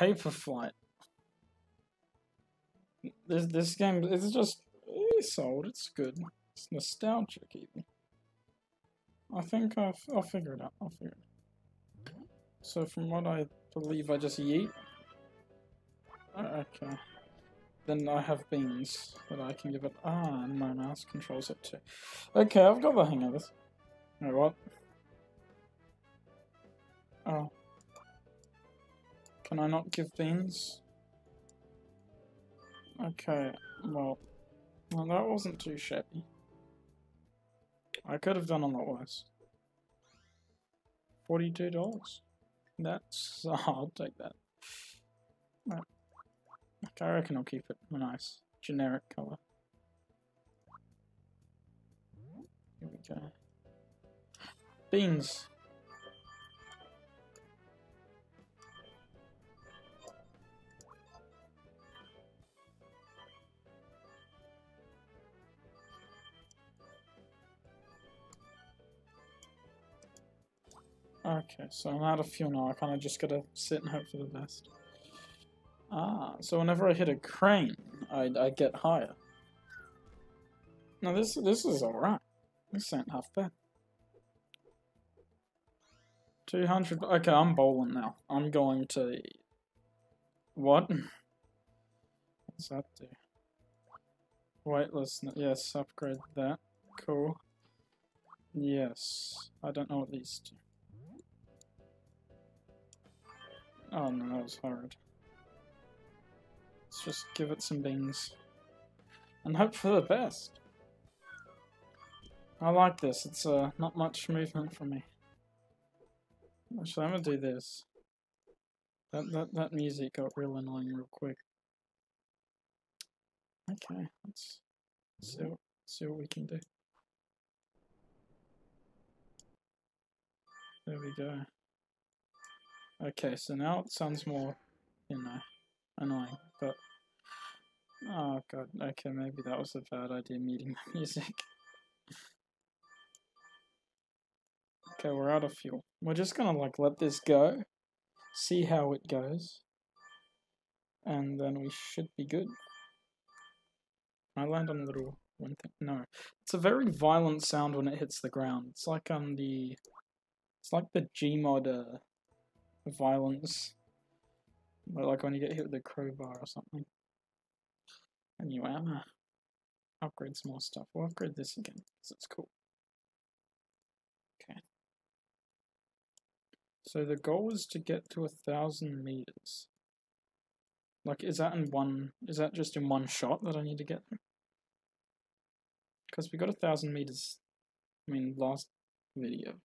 Paper Flight. This game is just it's old. It's good. It's nostalgic even. I think I'll figure it out. I'll figure it out. So from what I believe, I just yeet. Okay. Then I have beans that I can give it. Ah, and my mouse controls it too. Okay, I've got the hang of this. Wait, what? Oh. Can I not give beans? Okay, well that wasn't too shabby. I could have done a lot worse. $42. That's... I'll take that. Right. Okay, I reckon I'll keep it a nice generic colour. Here we go. Beans. Okay, so I'm out of fuel now. I kind of just gotta sit and hope for the best. Ah, so whenever I hit a crane, I get higher. Now this is alright. This ain't half bad. 200. Okay, I'm bowling now. I'm going to. What? What's that do? Weightlessness. Yes, upgrade that. Cool. Yes. I don't know what these do. Oh no, that was horrid. Let's just give it some beans. And hope for the best. I like this. It's not much movement for me. Actually, I'm gonna do this. That music got real annoying real quick. Okay, let's see what we can do. There we go. Okay, so now it sounds more, annoying, but... Oh god, okay, maybe that was a bad idea, muting the music. Okay, we're out of fuel. We're just gonna, let this go, see how it goes, and then we should be good. I land on a little one thing. No. It's a very violent sound when it hits the ground. It's like the Gmod, violence. Like when you get hit with a crowbar or something. Anyway, I'm gonna upgrade some more stuff. We'll upgrade this again, because it's cool. Okay. So the goal is to get to 1,000 meters. Is that just in one shot that I need to get there? Because we got 1,000 meters, last video.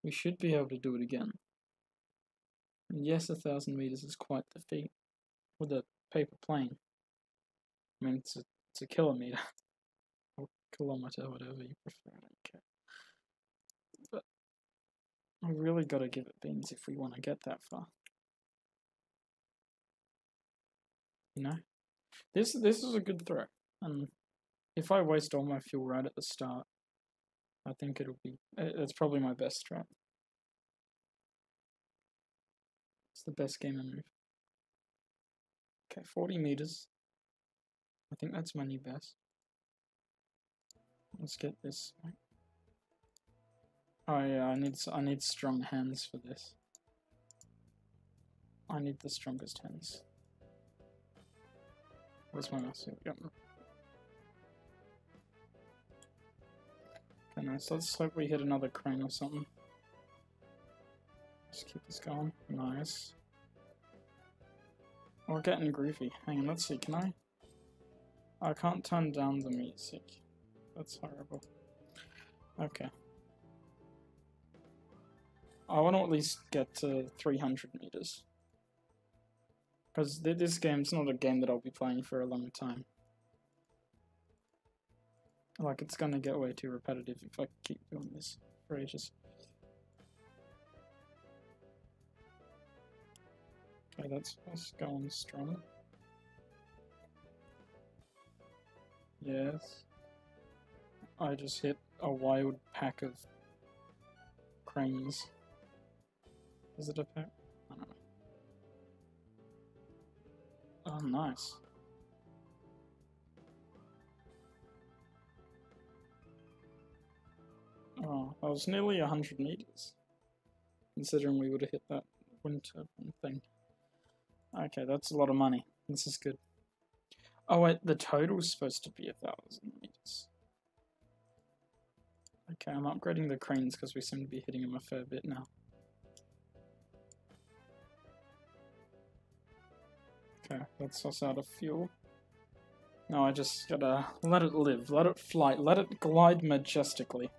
We should be able to do it again. And yes, 1,000 meters is quite the feat with a paper plane. It's a kilometer. Or kilometer, whatever you prefer, I don't care. But I really gotta give it beans if we want to get that far. This is a good throw. And if I waste all my fuel right at the start, I think it's probably my best strat. It's the best gamer move. Okay, 40 meters. I think that's my new best. Let's get this. Oh yeah, I need strong hands for this. I need the strongest hands. Where's my mouse? Yep. Okay, nice. Let's hope we hit another crane or something. Just keep this going. Nice. We're getting groovy. Hang on, let's see, can I? I can't turn down the music. That's horrible. Okay. I want to at least get to 300 meters. Because this game's not a game that I'll be playing for a long time. It's gonna get way too repetitive if I keep doing this for ages. Okay, that's going strong. Yes. I just hit a wild pack of cranes. Is it a pack? I don't know. Oh, nice. Oh, that was nearly 100 meters. Considering we would have hit that wind turbine thing. Okay, that's a lot of money. This is good. Oh wait, the total is supposed to be 1,000 meters. Okay, I'm upgrading the cranes because we seem to be hitting them a fair bit now. Okay, let's suss out of fuel. No, I just gotta let it live, let it fly, let it glide majestically.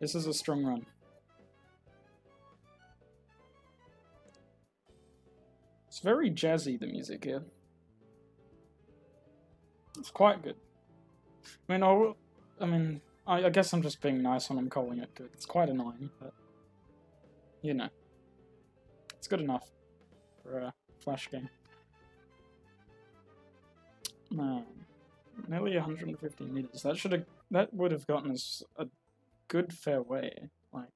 This is a strong run. It's very jazzy, the music here. It's quite good. I guess I'm just being nice when I'm calling it good. It's quite annoying, but you know, it's good enough for a Flash game. Man, nearly 150 meters. That would have gotten us a good fair way. Like,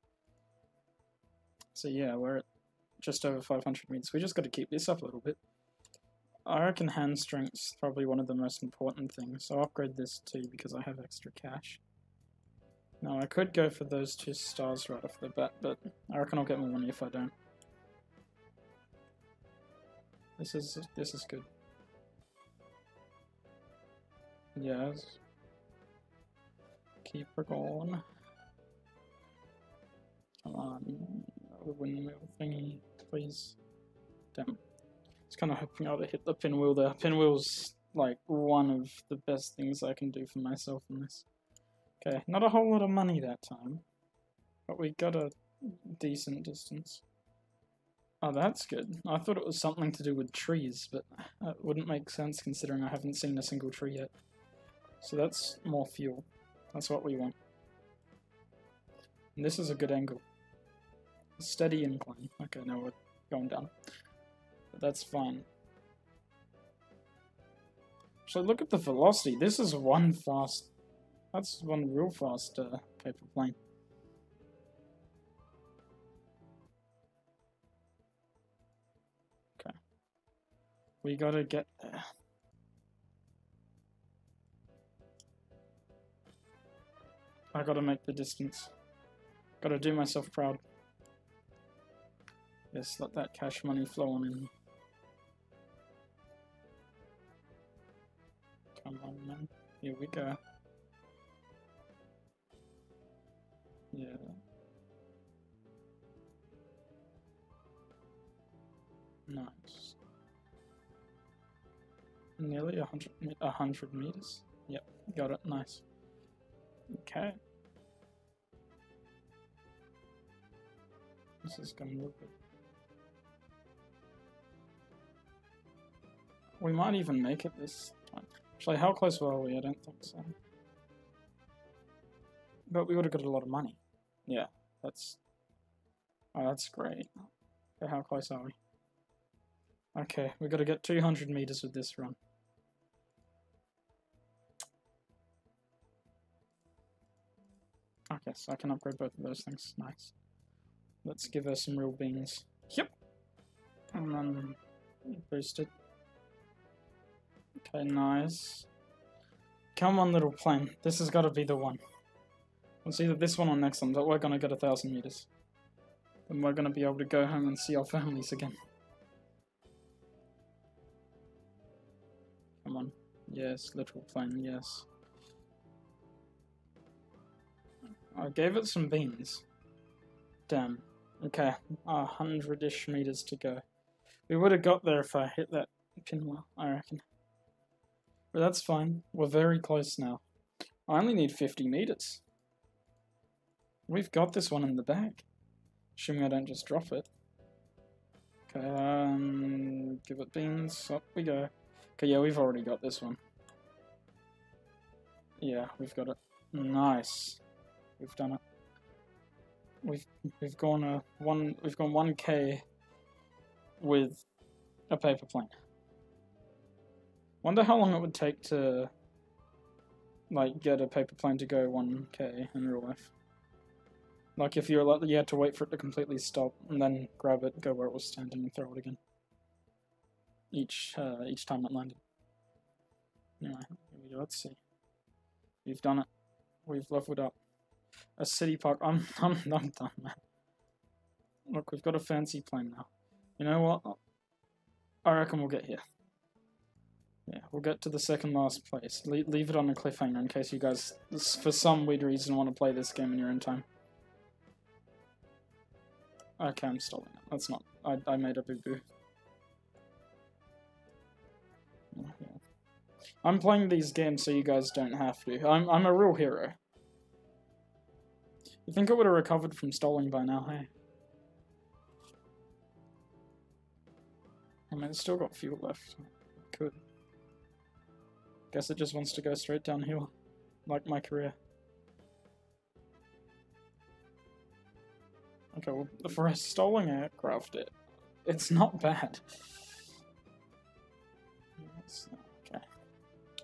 so yeah, we're at just over 500 meters. We just got to keep this up a little bit. I reckon hand strength's probably one of the most important things. I'll upgrade this too because I have extra cash. Now I could go for those 2 stars right off the bat, but I reckon I'll get more money if I don't. This is good. Yes. Keep her going. Come on, the windmill thingy, please. Damn. I was kind of hoping I would hit the pinwheel there. Pinwheel's like one of the best things I can do for myself in this. Okay, not a whole lot of money that time, but we got a decent distance. Oh, that's good. I thought it was something to do with trees, but that wouldn't make sense considering I haven't seen a single tree yet. So that's more fuel. That's what we want. And this is a good angle. A steady incline. Okay, now we're going down. But that's fine. So look at the velocity. This is one fast... That's one real fast paper plane. Okay. We gotta get there. I gotta make the distance. Gotta do myself proud. Yes, let that cash money flow on in. Come on, man. Here we go. Yeah. Nice. Nearly 100 meters. Yep, got it. Nice. Okay. This is gonna look good. We might even make it this time. Actually, how close were we? I don't think so. But we would have got a lot of money. Yeah, that's... Oh, that's great. Okay, how close are we? Okay, we got to get 200 meters with this run. Okay, so I can upgrade both of those things. Nice. Let's give her some real beans. Yep! And then boost it. Okay, nice. Come on, little plane. This has got to be the one. It's either this one or next one, but we're going to get 1,000 meters. Then we're going to be able to go home and see our families again. Come on. Yes, little plane, yes. I gave it some beans. Damn. Okay, 100-ish meters to go. We would have got there if I hit that pinwheel, I reckon. But that's fine. We're very close now. I only need 50 meters. We've got this one in the bag. Assuming I don't just drop it. Okay, give it beans. Up we go. Okay, yeah, we've already got this one. Yeah, we've got it. Nice. We've done it. We've gone 1K with a paper plane. Wonder how long it would take to like get a paper plane to go 1K in real life. Like if you had to wait for it to completely stop and then grab it, go where it was standing and throw it again. each time it landed. Anyway, here we go. Let's see. We've done it. We've leveled up. A city park. I'm done, man. Look, we've got a fancy plane now. You know what? I reckon we'll get here. Yeah, we'll get to the second last place. Leave it on a cliffhanger in case you guys, for some weird reason, want to play this game in your own time. Okay, I'm stalling it. That's not... I made a boo-boo. Yeah. I'm playing these games so you guys don't have to. I'm a real hero. You think I would have recovered from stalling by now, hey? I mean, it's still got fuel left. Could. Guess it just wants to go straight downhill, like my career. Okay, well, for a stalling aircraft, it's not bad. Okay.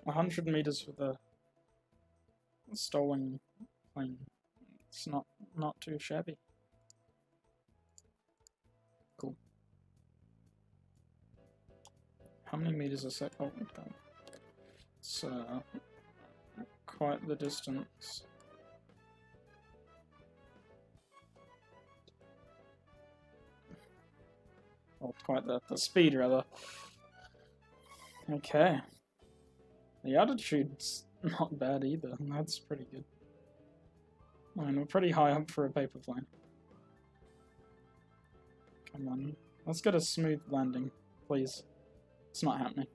100 meters with a stalling plane. It's not too shabby. Cool. How many meters a sec? Oh, okay. It's quite the distance. Well, quite the speed, rather. Okay. The altitude's not bad either. That's pretty good. I mean, we're pretty high up for a paper plane. Come on. Let's get a smooth landing, please. It's not happening.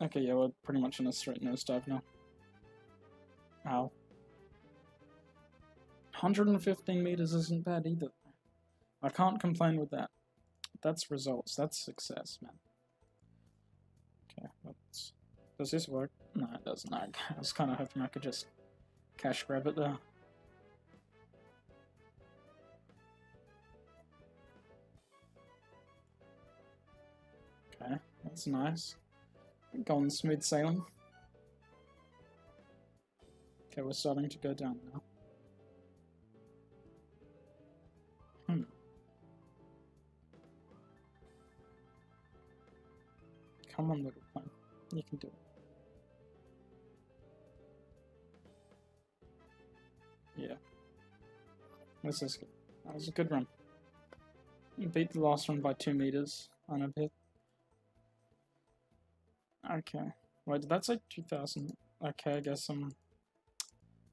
Okay, yeah, we're pretty much in a straight nosedive now. Ow. 115 meters isn't bad either. I can't complain with that. That's results. That's success, man. Okay, does this work? No, it doesn't. I was kind of hoping I could just cash grab it there. Okay, that's nice. Going smooth sailing. Okay, we're starting to go down now. Come on, little plane. You can do it. Yeah. This is good. That was a good run. You beat the last one by 2 meters on a bit. Okay. Wait, did that say 2,000? Okay, I guess I'm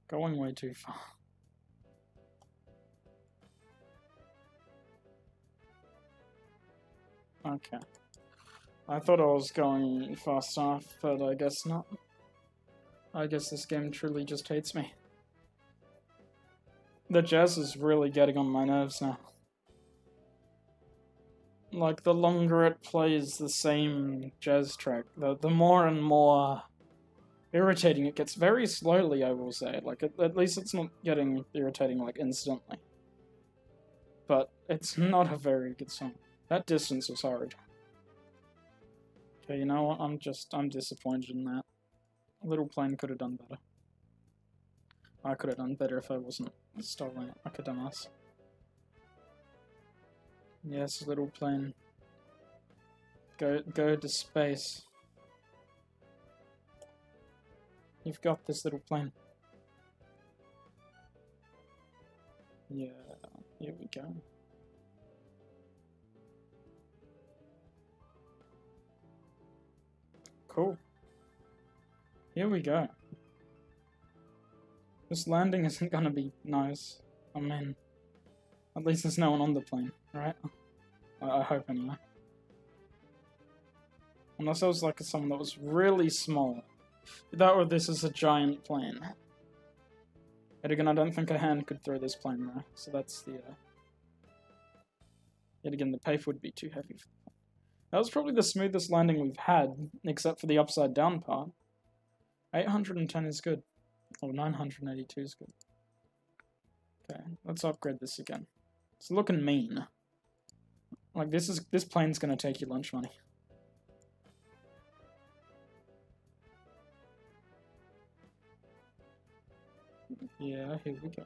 going way too far. Okay. I thought I was going fast enough, but I guess not. I guess this game truly just hates me. The jazz is really getting on my nerves now. Like, the longer it plays the same jazz track, the more and more irritating it gets. Very slowly, I will say. Like, at least it's not getting irritating, like, instantly. But it's not a very good song. That distance was hard. Okay, you know what? I'm disappointed in that. Little plane could have done better. I could have done better if I wasn't stalling it like a dumbass. Yes, little plane. Go to space. You've got this, little plane. Yeah, here we go. Cool. Here we go. This landing isn't gonna be nice. I mean, at least there's no one on the plane, right? I hope anyway. Unless I was like someone that was really small. That or this is a giant plane. Yet again, I don't think a hand could throw this plane there, so that's the... Yet again, the paper would be too heavy for the plane. That was probably the smoothest landing we've had, except for the upside down part. 810 is good. Oh, 982 is good. Okay, let's upgrade this again. It's looking mean. Like, this plane's gonna take your lunch money. Yeah, here we go.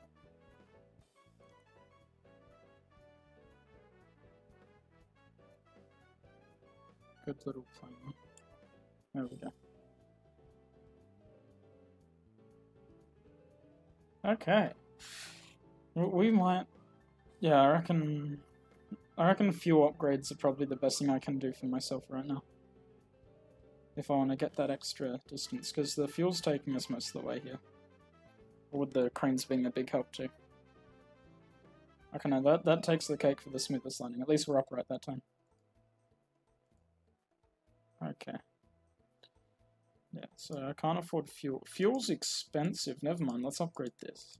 Good little plane. There we go. Okay. We might... Yeah, I reckon fuel upgrades are probably the best thing I can do for myself right now. If I want to get that extra distance, because the fuel's taking us most of the way here. With the cranes being a big help too. Okay, no, that takes the cake for the smoothest landing. At least we're upright that time. Okay. Yeah, so I can't afford fuel. Fuel's expensive. Never mind, let's upgrade this.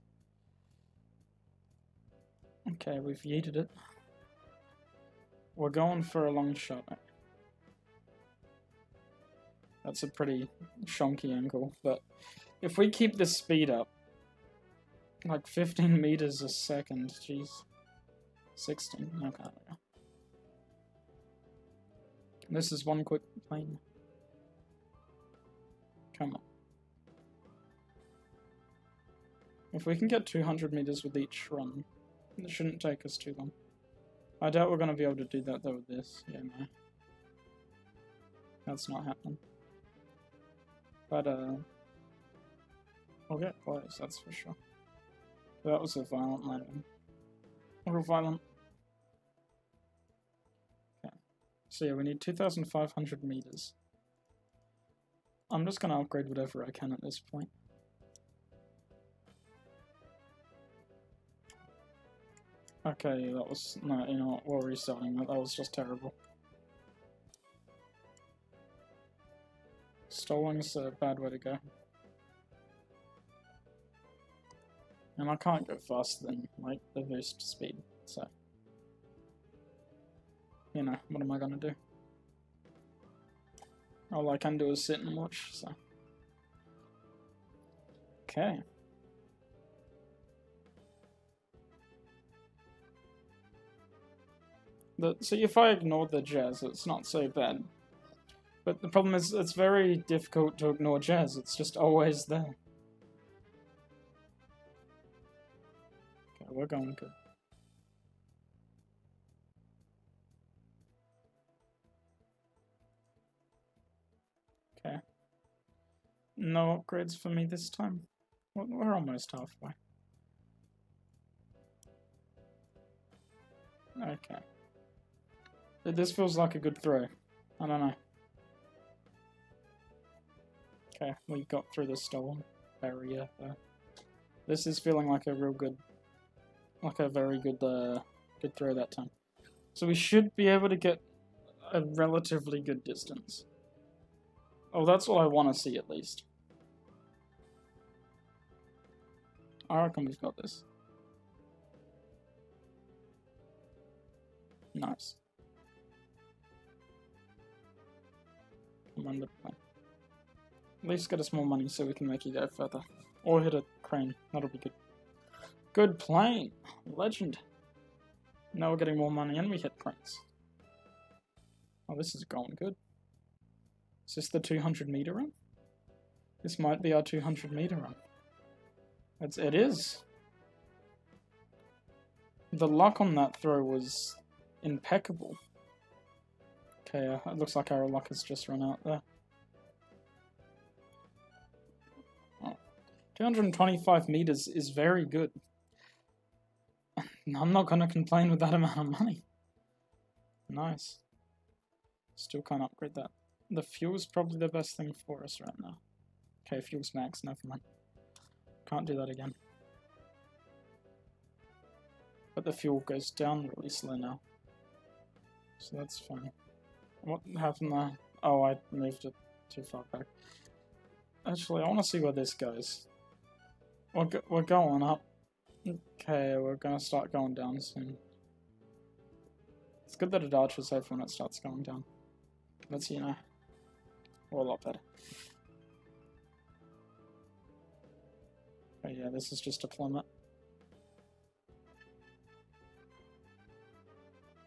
Okay, we've yeeted it. We're going for a long shot. That's a pretty shonky angle, but if we keep this speed up, like 15 meters a second, jeez. 16, okay. This is one quick plane. Come on. If we can get 200 meters with each run, it shouldn't take us too long. I doubt we're going to be able to do that though with this. Yeah, no. That's not happening. But, we'll get close, that's for sure. That was a violent landing. Real violent. Okay. So yeah, we need 2,500 meters. I'm just going to upgrade whatever I can at this point. Okay, that was... No, you know what, we're restarting that. That was just terrible. Stalling's a bad way to go. And I can't go faster than, like, the boost speed, so... You know, what am I gonna do? All I can do is sit and watch, so... Okay. See, if I ignore the jazz, it's not so bad. But the problem is, it's very difficult to ignore jazz, it's just always there. Okay, we're going good. Okay. No upgrades for me this time. We're almost halfway. Okay. This feels like a good throw. I don't know. Okay, we got through the stone barrier there. This is feeling like a real good, like a very good, good throw that time. So we should be able to get a relatively good distance. Oh, that's what I want to see at least. I reckon we've got this. Nice. Come on, at least get us more money so we can make you go further. Or hit a crane. That'll be good. Good plane! Legend! Now we're getting more money and we hit cranes. Oh, this is going good. Is this the 200 meter run? This might be our 200 meter run. It is! The luck on that throw was impeccable. Okay, it looks like our luck has just run out there. Oh. 225 meters is very good. I'm not going to complain with that amount of money. Nice. Still can't upgrade that. The fuel's probably the best thing for us right now. Okay, fuel's max, never mind. Can't do that again. But the fuel goes down really slow now. So that's fine. What happened there? Oh, I moved it too far back. Actually, I want to see where this goes. We're going up. Okay, we're going to start going down soon. It's good that it arches over when it starts going down. That's, you know, a lot better. Oh yeah, this is just a plummet.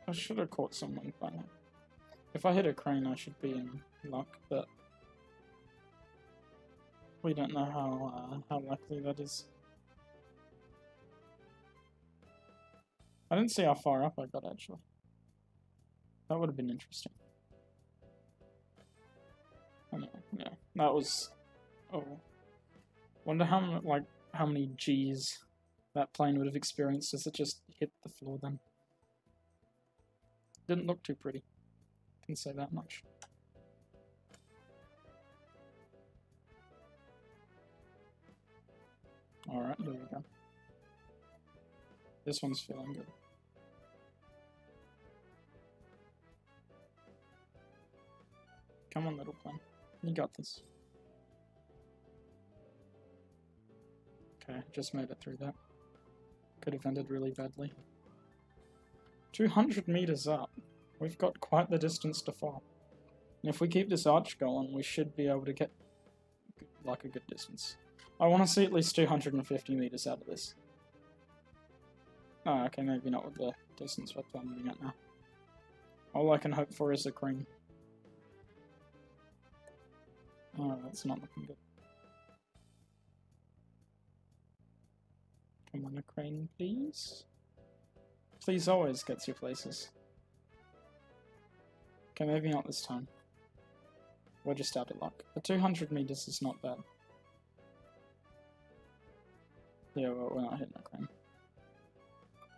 I should have caught someone by now. If I hit a crane, I should be in luck, but we don't know how likely that is. I didn't see how far up I got, actually. That would have been interesting. Anyway, yeah, that was. Oh, wonder how many G's that plane would have experienced as it just hit the floor. Then didn't look too pretty. Can say that much. Alright, here we go. This one's feeling good. Come on, little plane. You got this. Okay, just made it through that. Could have ended really badly. 200 meters up. We've got quite the distance to fall. And if we keep this arch going, we should be able to get like a good distance. I want to see at least 250 meters out of this. Oh, okay, maybe not with the distance we're plummeting at now. All I can hope for is a crane. Oh, that's not looking good. Come on, a crane, please. Please always gets you places. Okay, maybe not this time. We're just out of luck. But 200 meters is not bad. Yeah, well, we're not hitting a crane.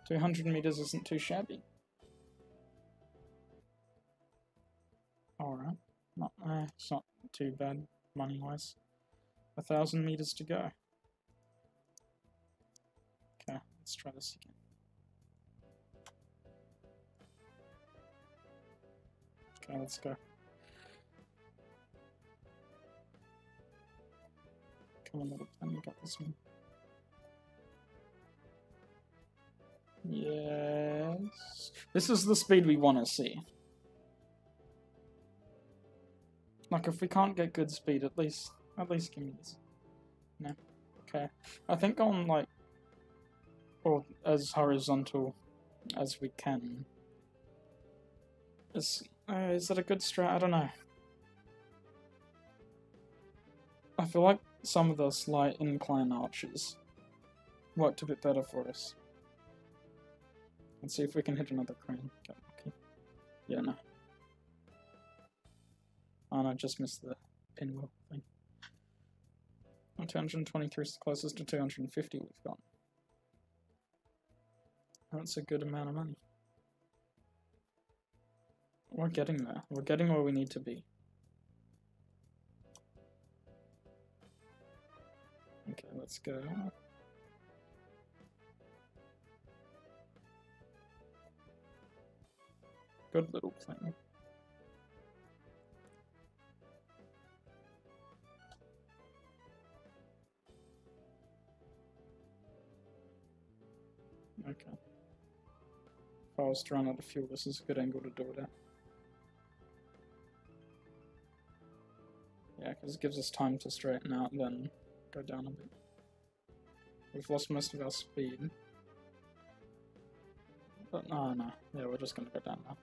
200 meters isn't too shabby. Alright. It's not too bad money-wise. 1,000 meters to go. Okay, let's try this again. Okay, let's go. Come on, little plane, you got this one. Yes. This is the speed we want to see. Like, if we can't get good speed, at least give me this. No. Okay. I think on, like, or as horizontal as we can. Is that a good strat? I don't know. I feel like some of the slight incline arches worked a bit better for us. Let's see if we can hit another crane. Get lucky. Yeah, no. Oh no, just missed the pinwheel thing. 223 is the closest to 250 we've got. That's a good amount of money. We're getting there. We're getting where we need to be. Okay, let's go. Good little plane. Okay. If I was to run out of fuel, this is a good angle to do it at. Yeah, because it gives us time to straighten out and then go down a bit. We've lost most of our speed. But no. Yeah, we're just going to go down now.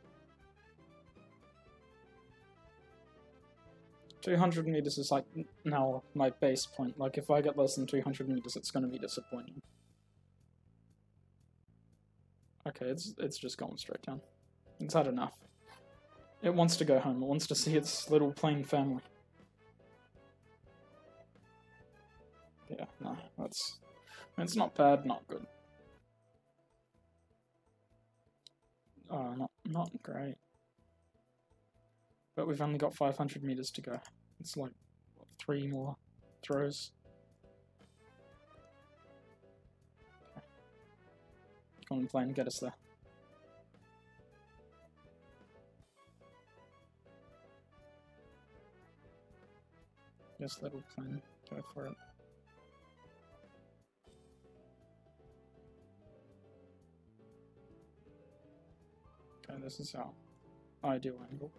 200 meters is like now my base point. Like if I get less than 200 meters, it's going to be disappointing. Okay, it's just going straight down. It's had enough. It wants to go home. It wants to see its little plane family. Yeah, no, it's not bad, not good. Oh, not great. But we've only got 500 meters to go. It's like, what, 3 more throws. Okay. Come on, plane, get us there. Yes, little plane, go for it. Okay, this is our ideal angle.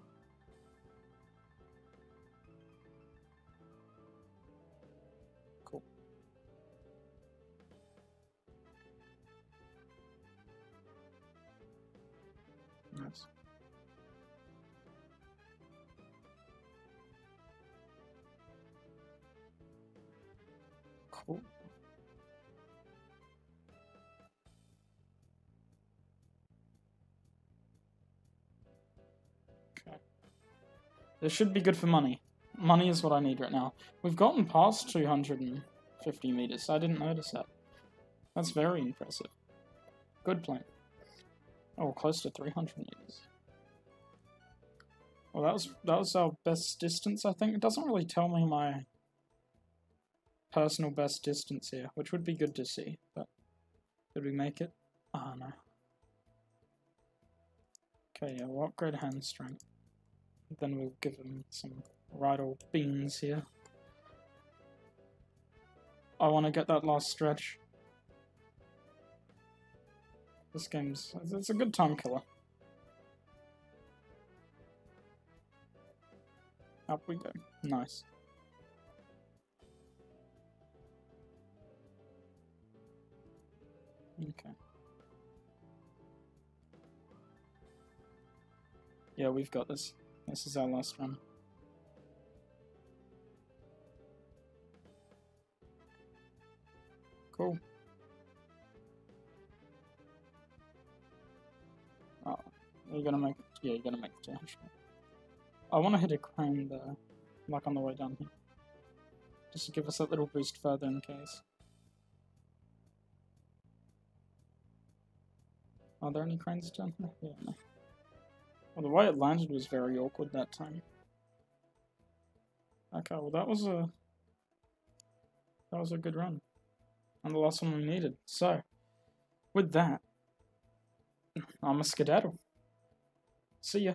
Cool. Nice. Cool. Okay. This should be good for money. money is what I need right now. We've gotten past 250 meters. I didn't notice that. That's very impressive. Good plane. Oh, close to 300 meters. Well, that was our best distance, I think. It doesn't really tell me my personal best distance here, which would be good to see, but did we make it? Ah, no. Okay, yeah, we'll upgrade hand strength. Then we'll give him some right old beans here. I want to get that last stretch. This game's... it's a good time killer. Up we go. Nice. Okay. Yeah, we've got this. This is our last run. Cool. Oh, you're gonna make... yeah, you're gonna make the 200. I want to hit a crane there, like on the way down here. Just to give us that little boost further in case. Are there any cranes down here? Yeah, no. Well, the way it landed was very awkward that time. Okay, well that was a good run. And the last one we needed. So, with that, I'm a skedaddle. See ya.